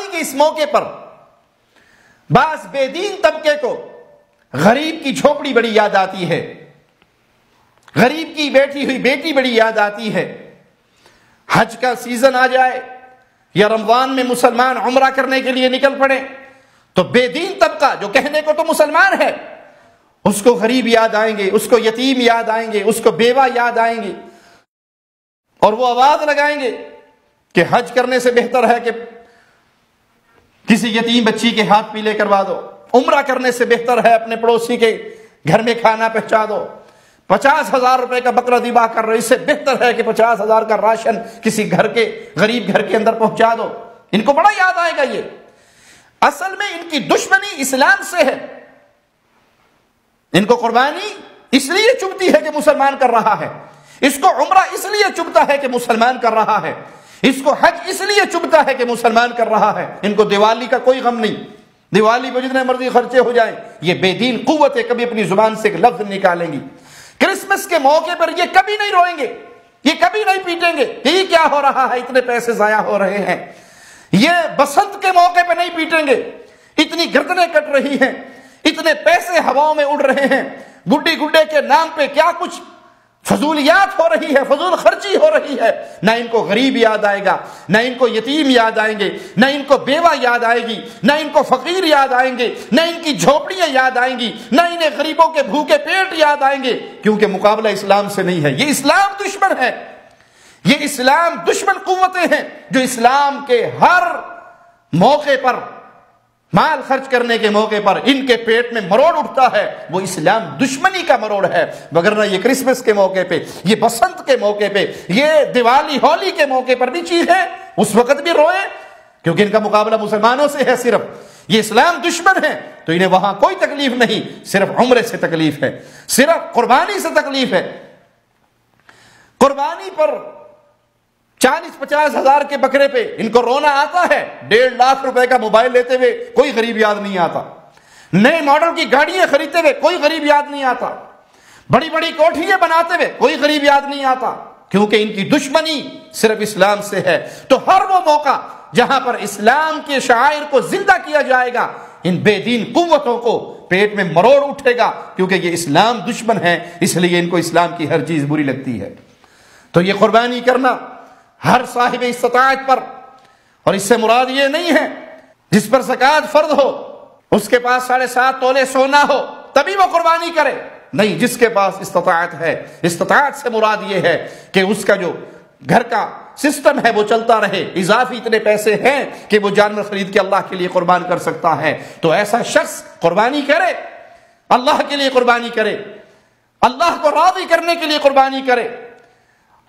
قربانی کے اس موقع پر بعض بے دین طبقے کو غریب کی جھوپڑی بڑی یاد آتی ہے، غریب کی بیٹھی ہوئی بیٹی بڑی یاد آتی ہے۔ حج کا سیزن آ جائے یا رمضان میں مسلمان عمرہ کرنے کے لیے نکل پڑے تو بے دین طبقہ جو کہنے کو تو مسلمان ہے، اس کو غریب یاد آئیں گے، اس کو یتیم یاد آئیں گے، اس کو بیوہ یاد آئیں گے، اور وہ آواز لگائیں گے کہ حج کرنے سے بہتر ہے کہ کسی یتیم بچی کے ہاتھ پیلے کروا دو، عمرہ کرنے سے بہتر ہے اپنے پڑوسی کے گھر میں کھانا پہنچا دو، 50,000 روپے کا بکرا ذبح کر رہے، اس سے بہتر ہے کہ 50,000 کا راشن کسی گھر کے غریب گھر کے اندر پہنچا دو۔ ان کو بڑا یاد آئے گا یہ۔ اصل میں ان کی دشمنی اسلام سے ہے۔ ان کو قربانی اس لیے چبھتی ہے کہ مسلمان کر رہا ہے، اس کو عمرہ اس لیے چبھتا ہے کہ مسلمان کر رہا ہے، اس کو حج اس لیے چبھتا ہے کہ مسلمان کر رہا ہے۔ ان کو دیوالی کا کوئی غم نہیں، دیوالی پہ جتنے مرضی خرچے ہو جائیں، یہ بے دین قوتیں کبھی اپنی زبان سے ایک لفظ نکالیں گی۔ کرسمس کے موقع پر یہ کبھی نہیں روئیں گے، یہ کبھی نہیں پیٹیں گے کہ یہ کیا ہو رہا ہے، اتنے پیسے ضائع ہو رہے ہیں۔ یہ بسنت کے موقع پہ نہیں پیٹیں گے، اتنی گردنیں کٹ رہی ہیں، اتنے پیسے ہواؤں میں اڑ رہے ہیں، گڈی گڈے کے نام پہ کیا کچھ فضولیات ہو رہی ہے، فضول خرچی ہو رہی ہے۔ نہ ان کو غریب یاد آئے گا، نہ ان کو یتیم یاد آئیں گے، نہ ان کو بیوہ یاد آئے گی، نہ ان کو فقیر یاد آئیں گے، نہ ان کی جھوپڑیاں یاد آئیں گی، نہ انہیں غریبوں کے بھوکے پیٹ یاد آئیں گے، کیونکہ مقابلہ اسلام سے نہیں ہے۔ یہ اسلام دشمن ہے، یہ اسلام دشمن قوتیں ہیں جو اسلام کے ہر موقع پر، مال خرچ کرنے کے موقع پر ان کے پیٹ میں مروڑ اٹھتا ہے، وہ اسلام دشمنی کا مروڑ ہے۔ وگرنہ یہ کرسمس کے موقع پہ، یہ بسنت کے موقع پہ، یہ دیوالی ہولی کے موقع پر بھی چیز ہے، اس وقت بھی روئے، کیونکہ ان کا مقابلہ مسلمانوں سے ہے۔ صرف یہ اسلام دشمن ہے تو انہیں وہاں کوئی تکلیف نہیں، صرف عمرے سے تکلیف ہے، صرف قربانی سے تکلیف ہے۔ قربانی پر 40-50 ہزار کے بکرے پہ ان کو رونا آتا ہے، 1.5 لاکھ روپے کا موبائل لیتے ہوئے کوئی غریب یاد نہیں آتا، نئے ماڈل کی گاڑیاں خریدتے ہوئے کوئی غریب یاد نہیں آتا، بڑی بڑی کوٹھیاں بناتے ہوئے کوئی غریب یاد نہیں آتا، کیونکہ ان کی دشمنی صرف اسلام سے ہے۔ تو ہر وہ موقع جہاں پر اسلام کے شعائر کو زندہ کیا جائے گا، ان بے دین قوتوں کو پیٹ میں مروڑ اٹھے گا، کیونکہ یہ اسلام دشمن ہے، اس لیے ان کو اسلام کی ہر چیز بری لگتی ہے۔ تو یہ قربانی کرنا ہر صاحب استطاعت پر، اور اس سے مراد یہ نہیں ہے جس پر زکوٰۃ فرض ہو، اس کے پاس 7.5 تولے سونا ہو تبھی وہ قربانی کرے، نہیں، جس کے پاس استطاعت ہے۔ استطاعت سے مراد یہ ہے کہ اس کا جو گھر کا سسٹم ہے وہ چلتا رہے، اضافی اتنے پیسے ہیں کہ وہ جانور خرید کے اللہ کے لیے قربان کر سکتا ہے، تو ایسا شخص قربانی کرے، اللہ کے لیے قربانی کرے، اللہ کو راضی کرنے کے لیے قربانی کرے،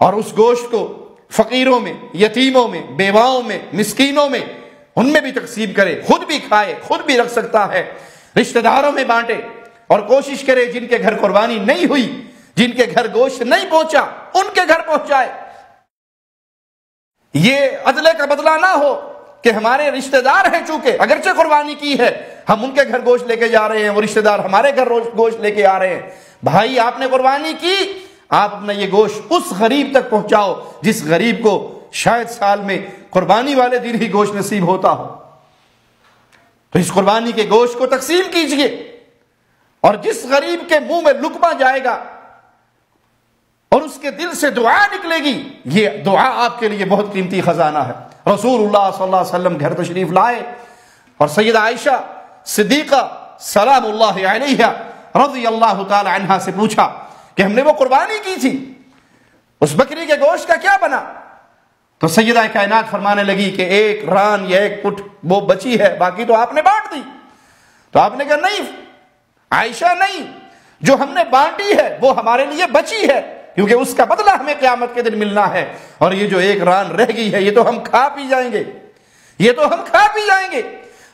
اور اس گوشت کو فقیروں میں، یتیموں میں، بیواؤں میں، مسکینوں میں، ان میں بھی تقسیم کرے، خود بھی کھائے، خود بھی رکھ سکتا ہے، رشتہ داروں میں بانٹے، اور کوشش کرے جن کے گھر قربانی نہیں ہوئی، جن کے گھر گوشت نہیں پہنچا، ان کے گھر پہنچائے۔ یہ عدلے کا بدلہ نہ ہو کہ ہمارے رشتہ دار ہیں، چونکہ اگرچہ قربانی کی ہے، ہم ان کے گھر گوشت لے کے جا رہے ہیں، وہ رشتہ دار ہمارے گھر گوشت لے کے آ رہے ہیں۔ بھائی، آپ نے قربانی کی، آپ اپنا یہ گوشت اس غریب تک پہنچاؤ جس غریب کو شاید سال میں قربانی والے دن ہی گوشت نصیب ہوتا ہو، تو اس قربانی کے گوشت کو تقسیم کیجئے، اور جس غریب کے منہ میں لقمہ جائے گا اور اس کے دل سے دعا نکلے گی، یہ دعا آپ کے لیے بہت قیمتی خزانہ ہے۔ رسول اللہ صلی اللہ علیہ وسلم گھر تشریف لائے اور سیدہ عائشہ صدیقہ سلام اللہ علیہا رضی اللہ تعالی عنہا سے پوچھا کہ ہم نے وہ قربانی کی تھی، اس بکری کے گوشت کا کیا بنا؟ تو سیدہ کائنات فرمانے لگی کہ 1 ران یا 1 پٹ وہ بچی ہے، باقی تو آپ نے بانٹ دی۔ تو آپ نے کہا نہیں عائشہ، نہیں، جو ہم نے بانٹی ہے وہ ہمارے لیے بچی ہے، کیونکہ اس کا بدلہ ہمیں قیامت کے دن ملنا ہے، اور یہ جو 1 ران رہ گئی ہے یہ تو ہم کھا پی جائیں گے، یہ تو ہم کھا پی جائیں گے،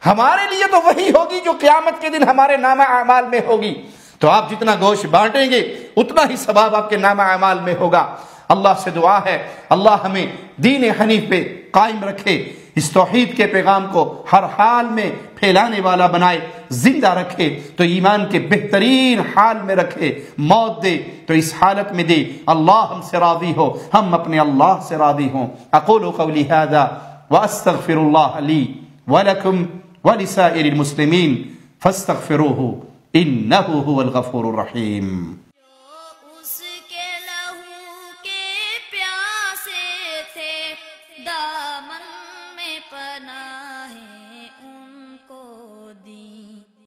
ہمارے لیے تو وہی ہوگی جو قیامت کے دن ہمارے نامہ اعمال میں ہوگی۔ تو آپ جتنا گوشت بانٹیں گے اتنا ہی ثواب آپ کے نامہ اعمال میں ہوگا۔ اللہ سے دعا ہے اللہ ہمیں دین حنیف پہ قائم رکھے، اس توحید کے پیغام کو ہر حال میں پھیلانے والا بنائے، زندہ رکھے تو ایمان کے بہترین حال میں رکھے، موت دے تو اس حالت میں دے اللہ ہم سے راضی ہو، ہم اپنے اللہ سے راضی ہوں۔ اقول قولی ھذا واستغفر اللہ لی ولکم ولسائر المسلمین فاستغفروہ انہ هو الغفور الرحیم.